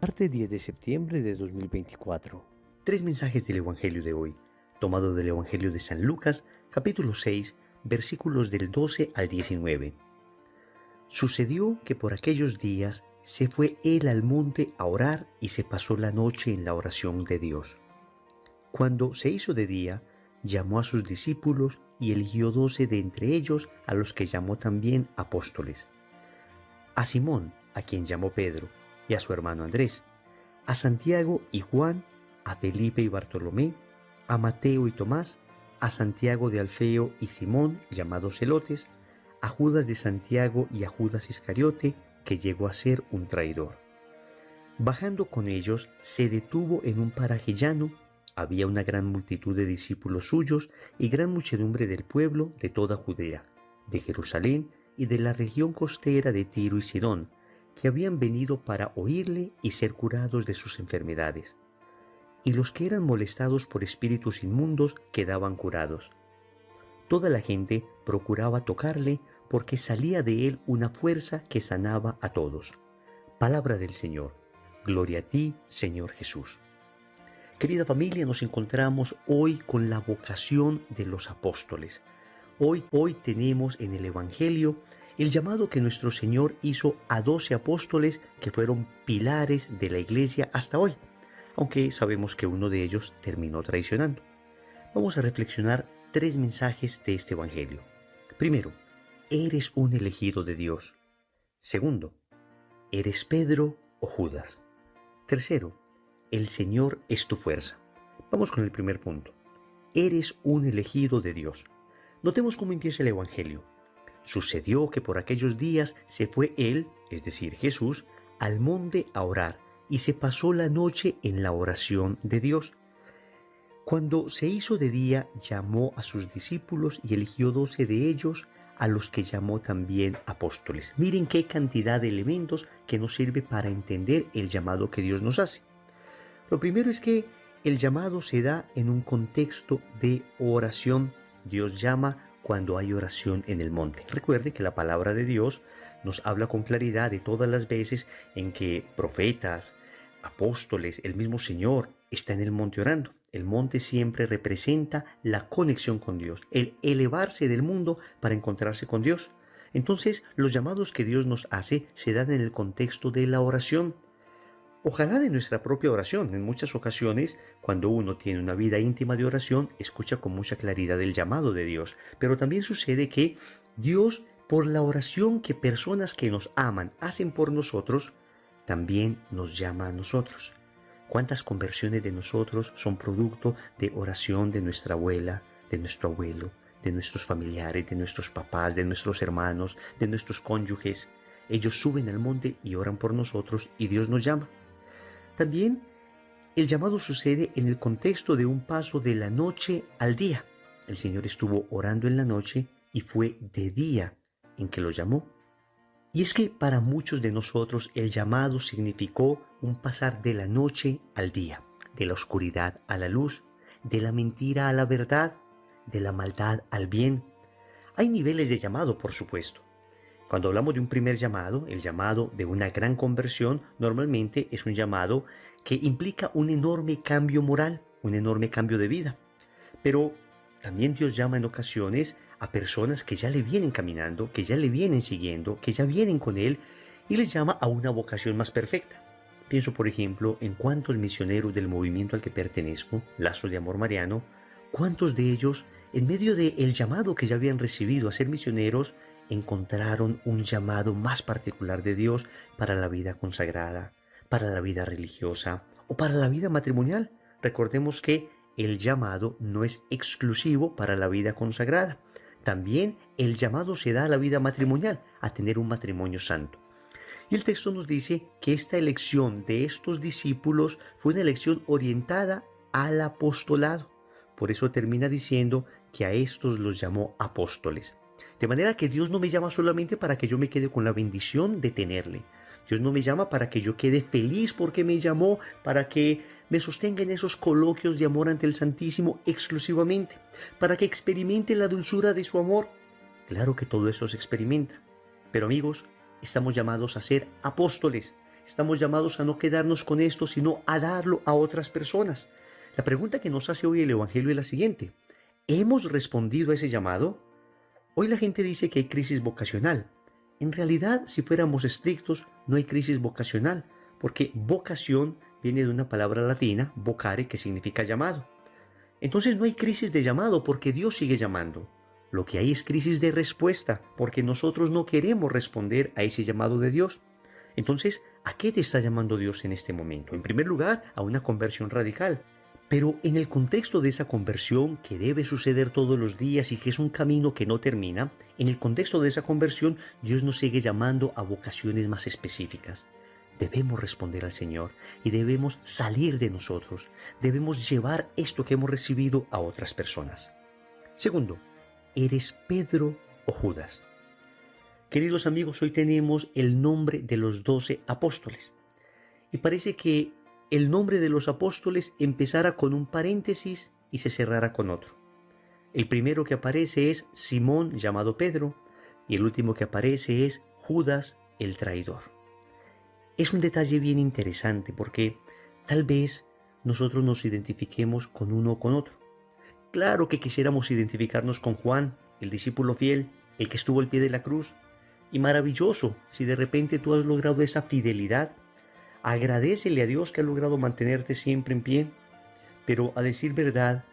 Martes 10 de septiembre de 2024. Tres mensajes del Evangelio de hoy, tomado del Evangelio de San Lucas, capítulo 6, versículos del 12 al 19. Sucedió que por aquellos días se fue él al monte a orar y se pasó la noche en la oración de Dios. Cuando se hizo de día, llamó a sus discípulos y eligió 12 de entre ellos, a los que llamó también apóstoles. A Simón, a quien llamó Pedro, y a su hermano Andrés, a Santiago y Juan, a Felipe y Bartolomé, a Mateo y Tomás, a Santiago de Alfeo y Simón, llamados Zelotes, a Judas de Santiago y a Judas Iscariote, que llegó a ser un traidor. Bajando con ellos, se detuvo en un paraje llano. Había una gran multitud de discípulos suyos y gran muchedumbre del pueblo de toda Judea, de Jerusalén y de la región costera de Tiro y Sidón, que habían venido para oírle y ser curados de sus enfermedades. Y los que eran molestados por espíritus inmundos quedaban curados. Toda la gente procuraba tocarle, porque salía de él una fuerza que sanaba a todos. Palabra del Señor. Gloria a ti, Señor Jesús. Querida familia, nos encontramos hoy con la vocación de los apóstoles. Hoy tenemos en el Evangelio el llamado que nuestro Señor hizo a 12 apóstoles que fueron pilares de la iglesia hasta hoy, aunque sabemos que uno de ellos terminó traicionando. Vamos a reflexionar tres mensajes de este Evangelio. Primero, eres un elegido de Dios. Segundo, ¿eres Pedro o Judas? Tercero, el Señor es tu fuerza. Vamos con el primer punto. Eres un elegido de Dios. Notemos cómo empieza el Evangelio. Sucedió que por aquellos días se fue él, es decir, Jesús, al monte a orar y se pasó la noche en la oración de Dios. Cuando se hizo de día, llamó a sus discípulos y eligió 12 de ellos, a los que llamó también apóstoles. Miren qué cantidad de elementos que nos sirve para entender el llamado que Dios nos hace. Lo primero es que el llamado se da en un contexto de oración. Dios llama cuando hay oración en el monte. Recuerde que la palabra de Dios nos habla con claridad de todas las veces en que profetas, apóstoles, el mismo Señor está en el monte orando. El monte siempre representa la conexión con Dios, el elevarse del mundo para encontrarse con Dios. Entonces, los llamados que Dios nos hace se dan en el contexto de la oración. Ojalá de nuestra propia oración. En muchas ocasiones, cuando uno tiene una vida íntima de oración, escucha con mucha claridad el llamado de Dios. Pero también sucede que Dios, por la oración que personas que nos aman hacen por nosotros, también nos llama a nosotros. ¿Cuántas conversiones de nosotros son producto de oración de nuestra abuela, de nuestro abuelo, de nuestros familiares, de nuestros papás, de nuestros hermanos, de nuestros cónyuges? Ellos suben al monte y oran por nosotros y Dios nos llama. También el llamado sucede en el contexto de un paso de la noche al día. El Señor estuvo orando en la noche y fue de día en que lo llamó. Y es que para muchos de nosotros el llamado significó un pasar de la noche al día, de la oscuridad a la luz, de la mentira a la verdad, de la maldad al bien. Hay niveles de llamado, por supuesto. Cuando hablamos de un primer llamado, el llamado de una gran conversión, normalmente es un llamado que implica un enorme cambio moral, un enorme cambio de vida. Pero también Dios llama en ocasiones a personas que ya le vienen caminando, que ya le vienen siguiendo, que ya vienen con Él, y les llama a una vocación más perfecta. Pienso, por ejemplo, en cuántos misioneros del movimiento al que pertenezco, Lazos de Amor Mariano, cuántos de ellos, en medio del llamado que ya habían recibido a ser misioneros, encontraron un llamado más particular de Dios para la vida consagrada, para la vida religiosa o para la vida matrimonial. Recordemos que el llamado no es exclusivo para la vida consagrada. También el llamado se da a la vida matrimonial, a tener un matrimonio santo. Y el texto nos dice que esta elección de estos discípulos fue una elección orientada al apostolado. Por eso termina diciendo que a estos los llamó apóstoles. De manera que Dios no me llama solamente para que yo me quede con la bendición de tenerle. Dios no me llama para que yo quede feliz porque me llamó, para que me sostenga en esos coloquios de amor ante el Santísimo exclusivamente, para que experimente la dulzura de su amor. Claro que todo eso se experimenta. Pero amigos, estamos llamados a ser apóstoles. Estamos llamados a no quedarnos con esto, sino a darlo a otras personas. La pregunta que nos hace hoy el Evangelio es la siguiente. ¿Hemos respondido a ese llamado? Hoy la gente dice que hay crisis vocacional. En realidad, si fuéramos estrictos, no hay crisis vocacional, porque vocación viene de una palabra latina, vocare, que significa llamado. Entonces no hay crisis de llamado porque Dios sigue llamando. Lo que hay es crisis de respuesta, porque nosotros no queremos responder a ese llamado de Dios. Entonces, ¿a qué te está llamando Dios en este momento? En primer lugar, a una conversión radical. Pero en el contexto de esa conversión que debe suceder todos los días y que es un camino que no termina, en el contexto de esa conversión, Dios nos sigue llamando a vocaciones más específicas. Debemos responder al Señor y debemos salir de nosotros. Debemos llevar esto que hemos recibido a otras personas. Segundo, ¿eres Pedro o Judas? Queridos amigos, hoy tenemos el nombre de los 12 apóstoles. Y parece que el nombre de los apóstoles empezara con un paréntesis y se cerrara con otro. El primero que aparece es Simón, llamado Pedro, y el último que aparece es Judas, el traidor. Es un detalle bien interesante porque tal vez nosotros nos identifiquemos con uno o con otro. Claro que quisiéramos identificarnos con Juan, el discípulo fiel, el que estuvo al pie de la cruz. Y maravilloso, si de repente tú has logrado esa fidelidad, agradécele a Dios que ha logrado mantenerte siempre en pie. Pero a decir verdad,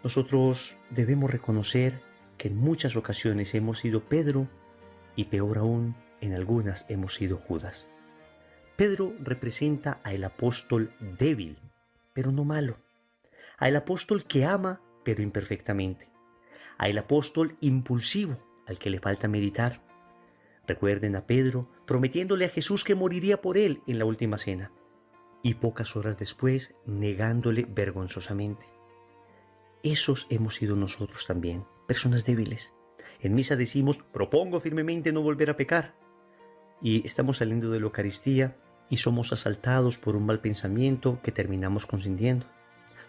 nosotros debemos reconocer que en muchas ocasiones hemos sido Pedro y peor aún, en algunas hemos sido Judas. Pedro representa al apóstol débil, pero no malo. Al apóstol que ama, pero imperfectamente. Al apóstol impulsivo, al que le falta meditar. Recuerden a Pedro prometiéndole a Jesús que moriría por él en la última cena. Y pocas horas después, negándole vergonzosamente. Esos hemos sido nosotros también, personas débiles. En misa decimos, propongo firmemente no volver a pecar. Y estamos saliendo de la Eucaristía y somos asaltados por un mal pensamiento que terminamos consintiendo.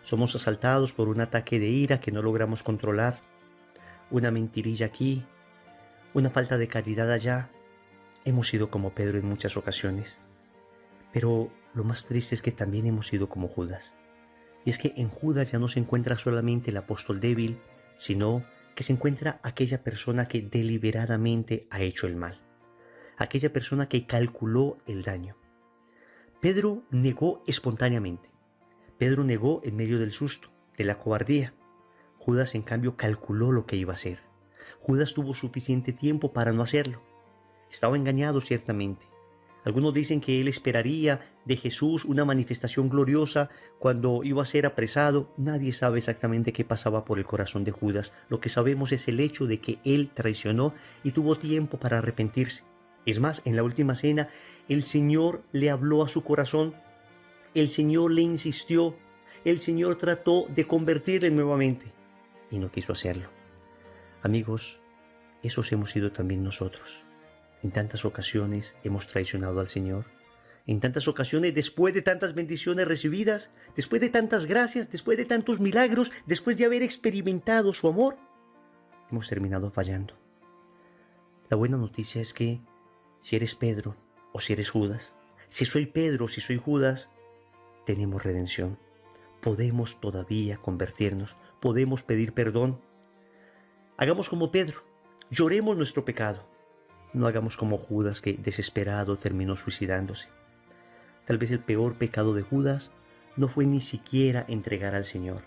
Somos asaltados por un ataque de ira que no logramos controlar. Una mentirilla aquí, una falta de caridad allá. Hemos sido como Pedro en muchas ocasiones. Pero lo más triste es que también hemos sido como Judas. Y es que en Judas ya no se encuentra solamente el apóstol débil, sino que se encuentra aquella persona que deliberadamente ha hecho el mal. Aquella persona que calculó el daño. Pedro negó espontáneamente. Pedro negó en medio del susto, de la cobardía. Judas, en cambio, calculó lo que iba a hacer. Judas tuvo suficiente tiempo para no hacerlo. Estaba engañado ciertamente. Algunos dicen que él esperaría de Jesús una manifestación gloriosa cuando iba a ser apresado. Nadie sabe exactamente qué pasaba por el corazón de Judas. Lo que sabemos es el hecho de que él traicionó y tuvo tiempo para arrepentirse. Es más, en la última cena, el Señor le habló a su corazón. El Señor le insistió. El Señor trató de convertirle nuevamente y no quiso hacerlo. Amigos, esos hemos sido también nosotros. En tantas ocasiones hemos traicionado al Señor. En tantas ocasiones, después de tantas bendiciones recibidas, después de tantas gracias, después de tantos milagros, después de haber experimentado su amor, hemos terminado fallando. La buena noticia es que si eres Pedro o si eres Judas, si soy Pedro o si soy Judas, tenemos redención. Podemos todavía convertirnos, podemos pedir perdón. Hagamos como Pedro, lloremos nuestro pecado. No hagamos como Judas, que desesperado terminó suicidándose. Tal vez el peor pecado de Judas no fue ni siquiera entregar al Señor.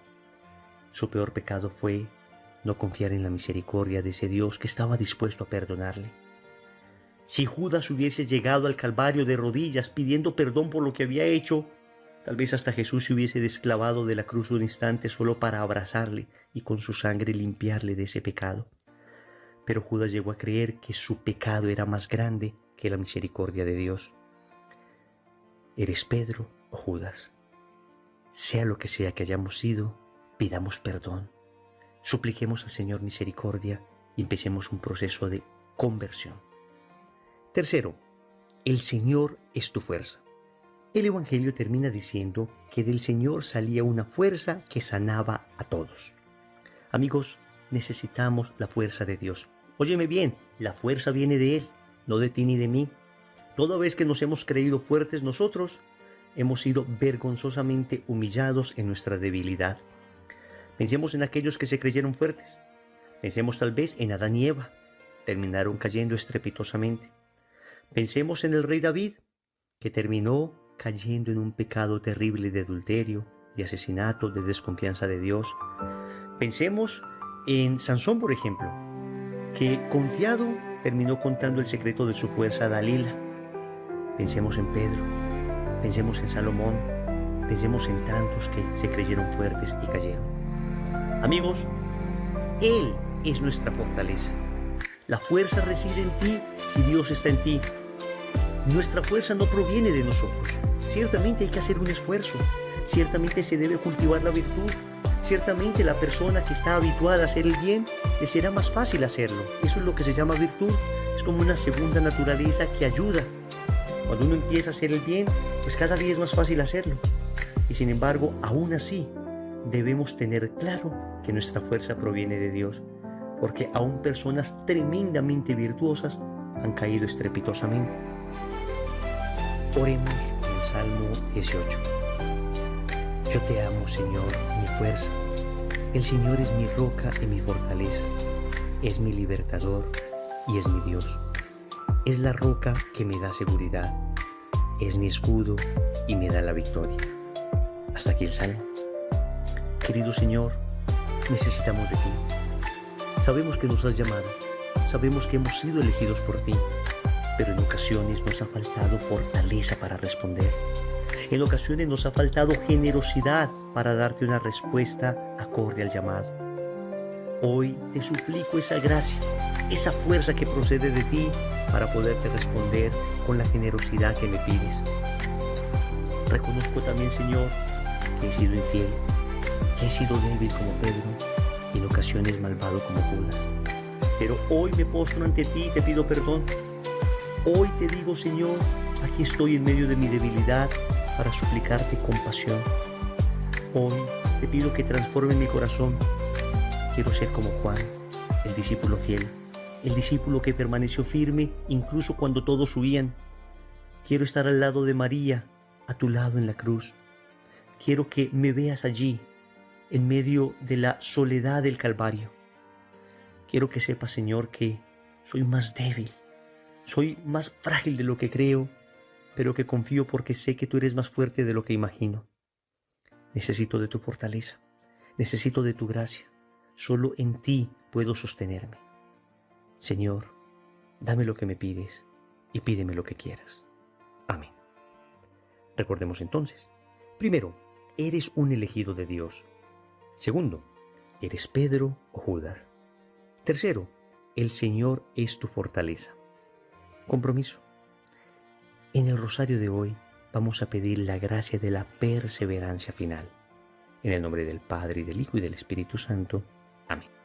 Su peor pecado fue no confiar en la misericordia de ese Dios que estaba dispuesto a perdonarle. Si Judas hubiese llegado al Calvario de rodillas pidiendo perdón por lo que había hecho, tal vez hasta Jesús se hubiese desclavado de la cruz un instante solo para abrazarle y con su sangre limpiarle de ese pecado. Pero Judas llegó a creer que su pecado era más grande que la misericordia de Dios. ¿Eres Pedro o Judas? Sea lo que sea que hayamos sido, pidamos perdón. Supliquemos al Señor misericordia y empecemos un proceso de conversión. Tercero, el Señor es tu fuerza. El Evangelio termina diciendo que del Señor salía una fuerza que sanaba a todos. Amigos, necesitamos la fuerza de Dios. Óyeme bien, la fuerza viene de Él, no de ti ni de mí. Toda vez que nos hemos creído fuertes nosotros, hemos sido vergonzosamente humillados en nuestra debilidad. Pensemos en aquellos que se creyeron fuertes. Pensemos tal vez en Adán y Eva. Terminaron cayendo estrepitosamente. Pensemos en el rey David, que terminó cayendo en un pecado terrible de adulterio, de asesinato, de desconfianza de Dios. Pensemos en Sansón, por ejemplo, que confiado terminó contando el secreto de su fuerza a Dalila. Pensemos en Pedro, pensemos en Salomón, pensemos en tantos que se creyeron fuertes y cayeron. Amigos, Él es nuestra fortaleza. La fuerza reside en ti si Dios está en ti. Nuestra fuerza no proviene de nosotros. Ciertamente hay que hacer un esfuerzo. Ciertamente se debe cultivar la virtud. Ciertamente la persona que está habituada a hacer el bien, le será más fácil hacerlo. Eso es lo que se llama virtud. Es como una segunda naturaleza que ayuda. Cuando uno empieza a hacer el bien, pues cada día es más fácil hacerlo. Y sin embargo, aún así, debemos tener claro que nuestra fuerza proviene de Dios. Porque aún personas tremendamente virtuosas han caído estrepitosamente. Oremos con el Salmo 18. Yo te amo, Señor, mi fuerza. El Señor es mi roca y mi fortaleza. Es mi libertador y es mi Dios. Es la roca que me da seguridad. Es mi escudo y me da la victoria. Hasta aquí el Salmo. Querido Señor, necesitamos de ti. Sabemos que nos has llamado. Sabemos que hemos sido elegidos por ti. Pero en ocasiones nos ha faltado fortaleza para responder. En ocasiones nos ha faltado generosidad para darte una respuesta acorde al llamado. Hoy te suplico esa gracia, esa fuerza que procede de ti para poderte responder con la generosidad que me pides. Reconozco también, Señor, que he sido infiel, que he sido débil como Pedro y en ocasiones malvado como Judas. Pero hoy me postro ante ti y te pido perdón. Hoy te digo, Señor, aquí estoy en medio de mi debilidad para suplicarte compasión. Hoy te pido que transforme mi corazón. Quiero ser como Juan, el discípulo fiel, el discípulo que permaneció firme incluso cuando todos huían. Quiero estar al lado de María, a tu lado en la cruz. Quiero que me veas allí, en medio de la soledad del Calvario. Quiero que sepas, Señor, que soy más débil, soy más frágil de lo que creo, pero que confío porque sé que tú eres más fuerte de lo que imagino. Necesito de tu fortaleza, necesito de tu gracia. Solo en ti puedo sostenerme. Señor, dame lo que me pides y pídeme lo que quieras. Amén. Recordemos entonces, primero, eres un elegido de Dios. Segundo, eres Pedro o Judas. Tercero, el Señor es tu fortaleza. Compromiso. En el rosario de hoy vamos a pedir la gracia de la perseverancia final. En el nombre del Padre, y del Hijo, y del Espíritu Santo. Amén.